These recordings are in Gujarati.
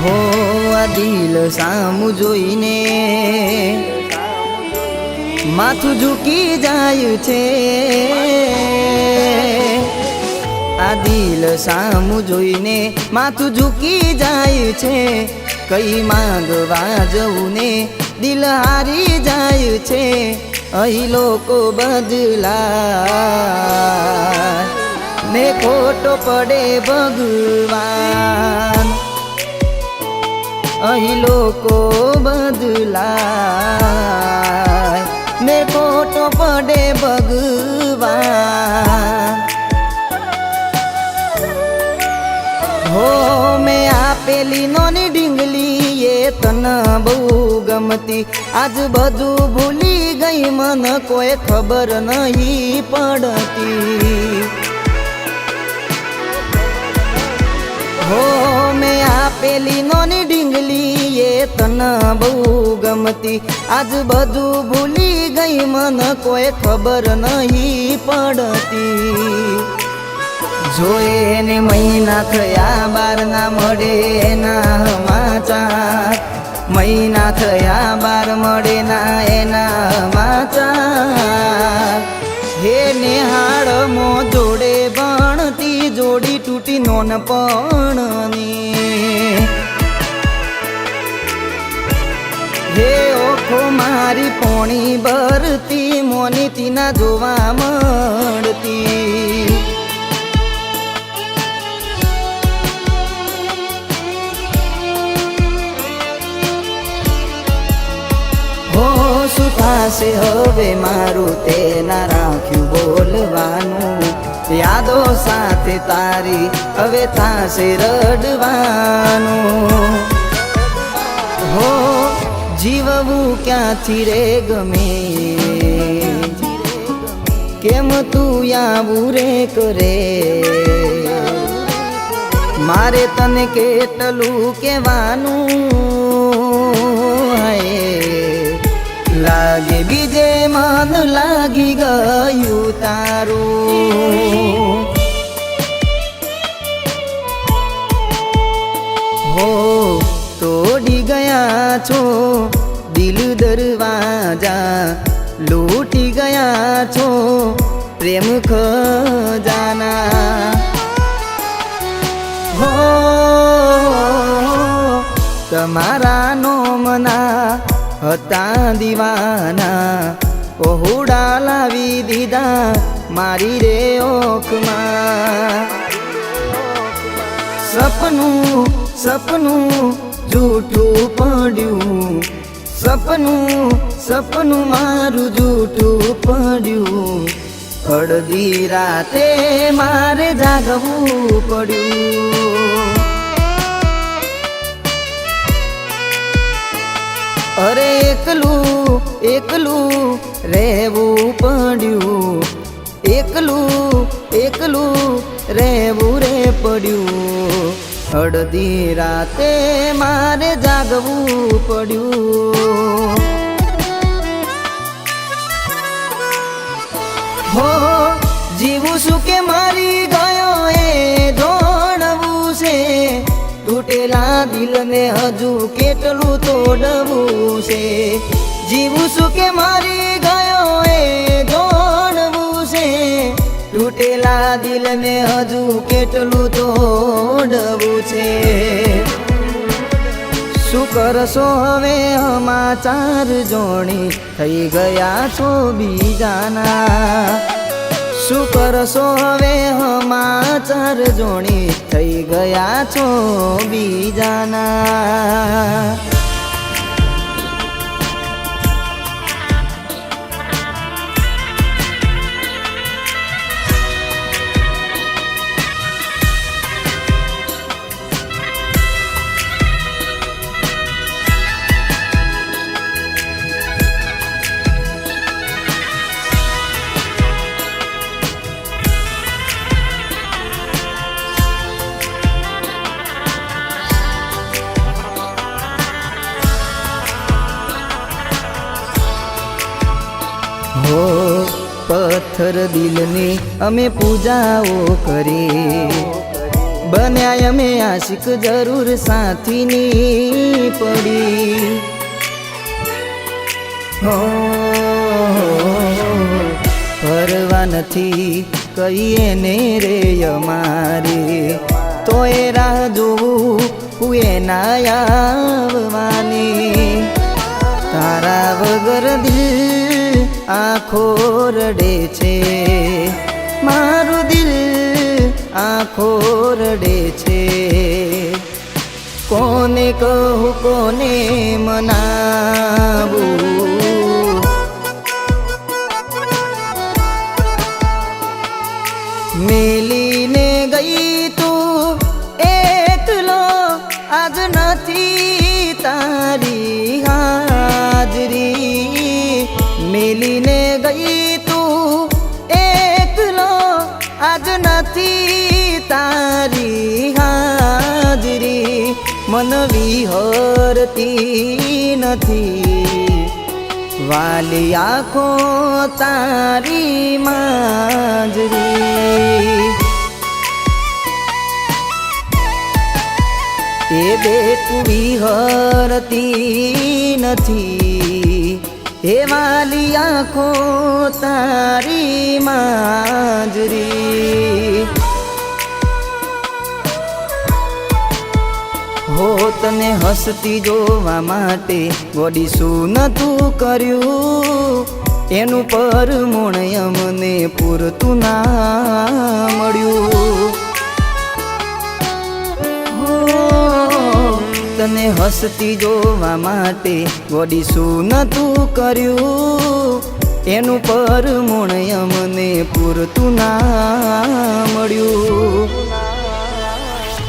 હો આ દિલ સામું જોઈને માથું ઝૂકી જાય છે, આ દિલ સામું જોઈને માથું ઝૂકી જાય છે, કઈ માંગવા જવું ને દિલ હારી જાય છે, અહીં લોકો બદલાય ને ખોટો પડે ભગવાન, અહીં લોકો બદલાય ને ખોટો પડે ભગવાન। હો મેં આપેલી નોની ડીંગલી એ તને બહુ ગમતી, આજ બધું ભૂલી ગઈ મન કોઈ ખબર નહીં પડતી। હો મેં આપેલી નોની ડીંગલી એ તને બહુ ગમતી, આજ બધું ભૂલી ગઈ મન કોઈ ખબર નહીં પડતી। જોયે ને મહિના થયા બાર ના મળે એના સમાચાર, મહિના થયા બાર મળે ના એના સમાચાર। હે નિહાળ મો જોડે ભણતી જોડી તૂટી નોનપણની, હે ઓખો મારી પોણી ભરતી મોની તીના જોવા મળતી। શું થાશે હવે મારું તે ના રાખ્યું બોલવાનું, યાદો સાથે તારી હવે થાશે રડવાનું। હો જીવવું ક્યાંથી રે ગમે, કેમ તું આવું રે કરે, મારે તને કેટલું કહેવાનું હે, લાગે બીજે મન લાગી ગયું તારું। હો તોડી ગયા છો દિલ દરવાજા, લૂટી ગયા છો પ્રેમ ખજાના। હો તમારા નોમના હતા દીવાના, ઓહુડા લાવી દીધા મારી રે ઓખમાં। સપનું સપનું જૂઠું પડ્યું, સપનું સપનું મારું જૂઠું પડ્યું, અડધી રાતે મારે જાગવું પડ્યું। અરે એકલું એકલું રહેવું પડ્યું, એકલું એકલું રહેવું રે પડ્યું, અડધી રાતે મારે જાગવું પડ્યું। હો જીવું શું કે મારી ગયો એ જોડવું છે, તૂટેલા દિલને હજુ કેટલું તોડવું છે, જીવું શું કે મારી ગયો એ જોડવું છે, તૂટેલા દિલને હજુ કેટલું તોડવું છે। શું કરશો હવે સમાચાર જોણી થઈ ગયા છો બીજાના, શું કરશો હવે સમાચાર જોણી થઈ ગયા છો બીજાના। हो पत्थर दिल ने अमे पूजाओ करे, બન્યા અમે આશિક જરૂર સાથીની પડી હો પરવા નથી કહીએ ને રે અમારે તો એ રાહ જોવું હુએ ના આવવાની તારા વગર દિલ આખો રડે છે મારું દિલ આખો રડે છે કોને કહું કોને મનાવું મેલીને ગઈ તું એકલો આજ નથી તારી હાજરી મેલીને ગઈ તું એકલો આજ નથી તારી હાજરી મન વિહરતી નથી વાલી આંખો તારી માંજરી એ બેટું વિહરતી નથી હે વાલી આંખો તારી માંજરી હો તને હસતી જોવા માટે વડી શું નતું કર્યું એનું પરમોણ અમને પૂરતું ના મળ્યું હો તને હસતી જોવા માટે વડી શું નતું કર્યું એનું પરમોણ અમને પૂરતું ના મળ્યું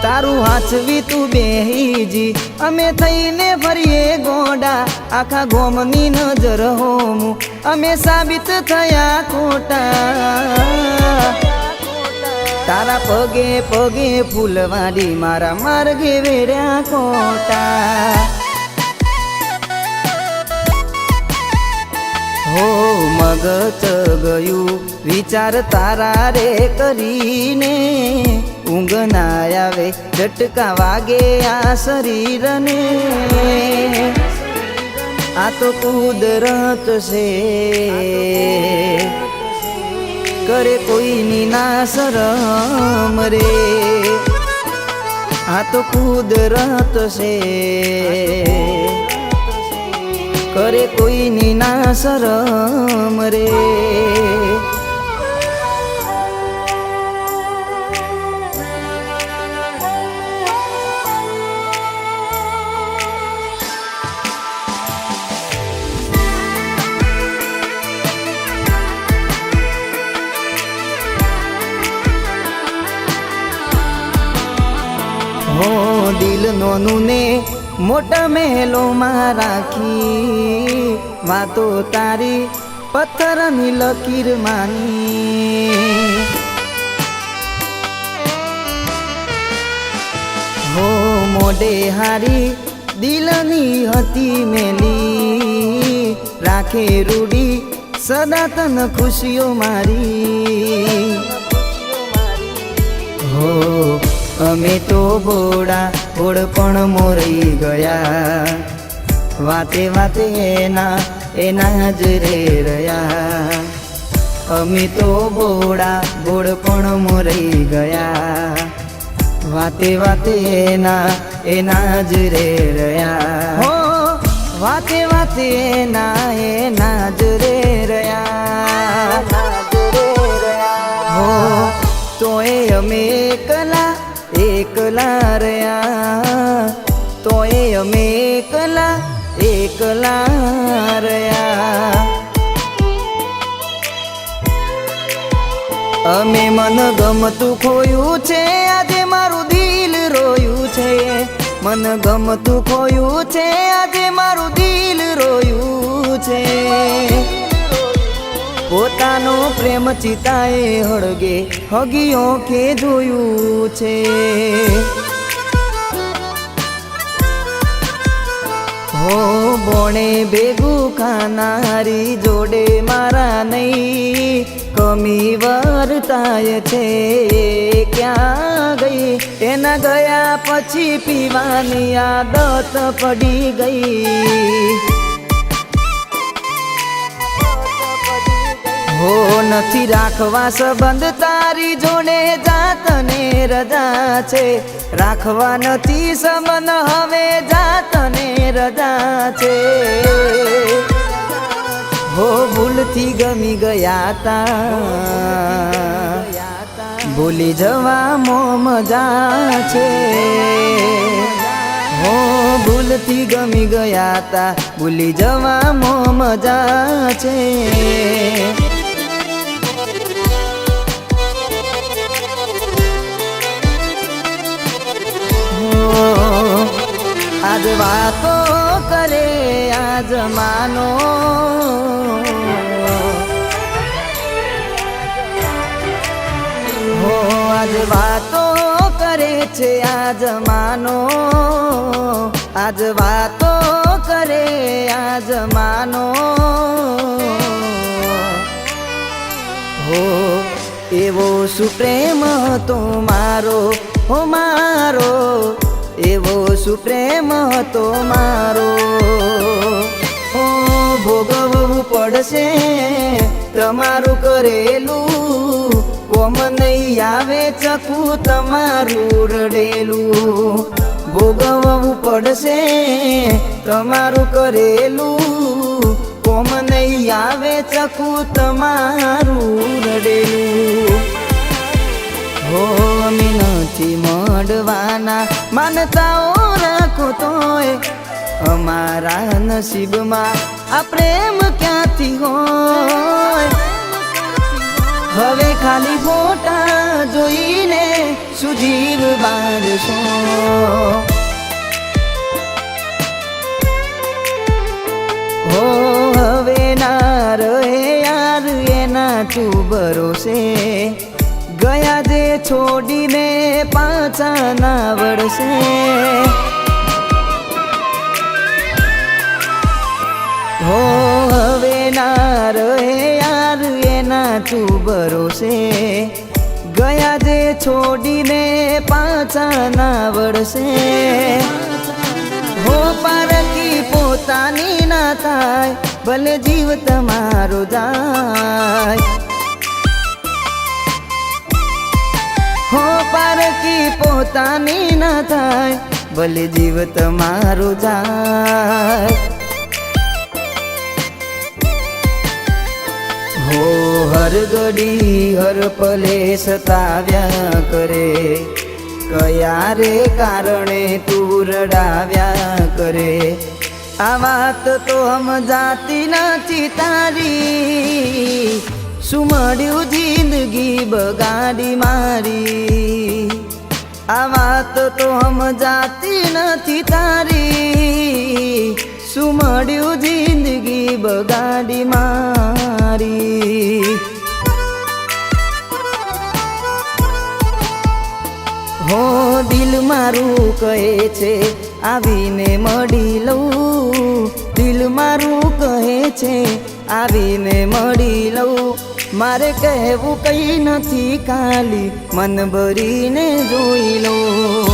તારું હાચવી તું બેહીજી અમે થઈને ફરીએ ગોડા આખા ગોમની નજર હોમું અમે સાબિત થયા ખોટા તારા પગે પગે ફૂલવાડી મારા માર્ગે વેર્યા કોટા હો મગજ ગયું વિચાર તારા રે કરીને ઊંઘ ના આવે ઝટકા વાગે આ શરીરને આ તો કુદરત છે કરે કોઈની ના શરમ રે આ તો કુદરત છે કરે કોઈની ના શરમ રે હો દિલ નોનું ને મોટા મહેલોમાં રાખી વાતો તારી પથ્થરની લકીર માની હો મોઢે હારી દિલની હતી મેલી રાખે રૂડી સદા તન ખુશીઓ મારી હો અમે તો બોડા બોડ પણ મોરી ગયા વાતે વાતે એના જ રે રહ્યા અમે તો બોડા બોડ પણ મોરી ગયા વાતે વાતે એના જ રે રહ્યા હો વાતે વાતે એના જ રે રહ્યા હો તોય અમે એકલા રહ્યા તોય અમે એકલા રહ્યા અમે મન ગમતું ખોયું છે આજે મારું દિલ રોયું છે મન ગમતું ખોયું છે આજે મારું દિલ રોયું છે પોતાનો પ્રેમ ચિતાએ હળગે હગીઓ કે જોયું છે હો બોણે ભેગું ખાનારી જોડે મારા નહીં કમી વર્તાય છે ક્યાં ગઈ, એના ગયા પછી પીવાની આદત પડી ગઈ. હો નથી રાખવા સંબંધ તારી જોડે, જાતને રજા છે. રાખવા નથી સંબંધ હવે, જાતને રજા છે. હો ભૂલથી ગમી ગયા તા, ભૂલી જવા મજા છે. હો ભૂલથી ગમી ગયા તા, ભૂલી જવા મજા છે. આજ વાતો કરે આ જમાનો, હો આજ વાતો કરે છે આ જમાનો, આજ વાતો કરે આ જમાનો. હો એવો સુપ્રેમ હતો મારો, હો મારો એવો સુપ્રેમ હતો મારો. હો ભોગવવું પડશે તમારું કરેલું, કોમ નહીં આવે ચકું તમારું રડેલું. ભોગવવું પડશે તમારું કરેલું, કોમ નહીં આવે ચકું તમારું રડેલું. હો અમે નથી મળવાના, માનતાઓ રાખો તોય અમારા નસીબમાં આ પ્રેમ ક્યાંથી હોય. હવે ખાલી ફોટા જોઈને સુજીવ બારશો. હો હવે ના રહે યાર એના તું ભરોસે, ગયા જે છોડીને પાછા ના વળશે. હો હવે ના રહે યાર એના તું ભરોસે, ગયા જે છોડીને પાછા ના વળશે. હો પારકી પોતાની ના થાય, ભલે જીવ તમારો જાય. હો પારકી પોતાની ના થાય, ભલે જીવ તમારો જાય. હો હર ઘડી હર પલે સતાવ્યા કરે, કયા રે કારણે તું રડાવ્યા કરે. આ વાત તો સમજાતી નથી તારી, શું મળ્યું જિંદગી બગાડી મારી. આ વાત તો સમજાતી નથી તારી, શું મળ્યું જિંદગી બગાડી મારી. હો દિલ મારું કહે છે આવીને મળી લઉં, દિલ મારું કહે છે આવીને મળી લઉં. મારે કહેવું કંઈ નથી ખાલી મન ભરીને જોઈ લઉં.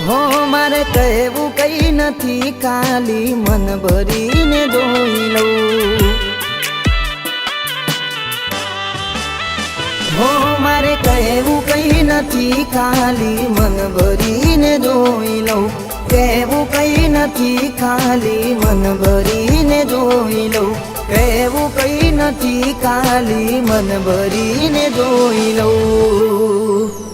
હો મારે કહેવું કંઈ નથી ખાલી મન ભરીને જોઈ લઉં. હો મારે કહેવું કંઈ નથી ખાલી મન ભરીને જોઈ લઉં. કહેવું કંઈ નથી ખાલી મન ભરીને જોઈ લઉં. કહેવું કંઈ નથી ખાલી મન ભરીને જોઈ લઉં.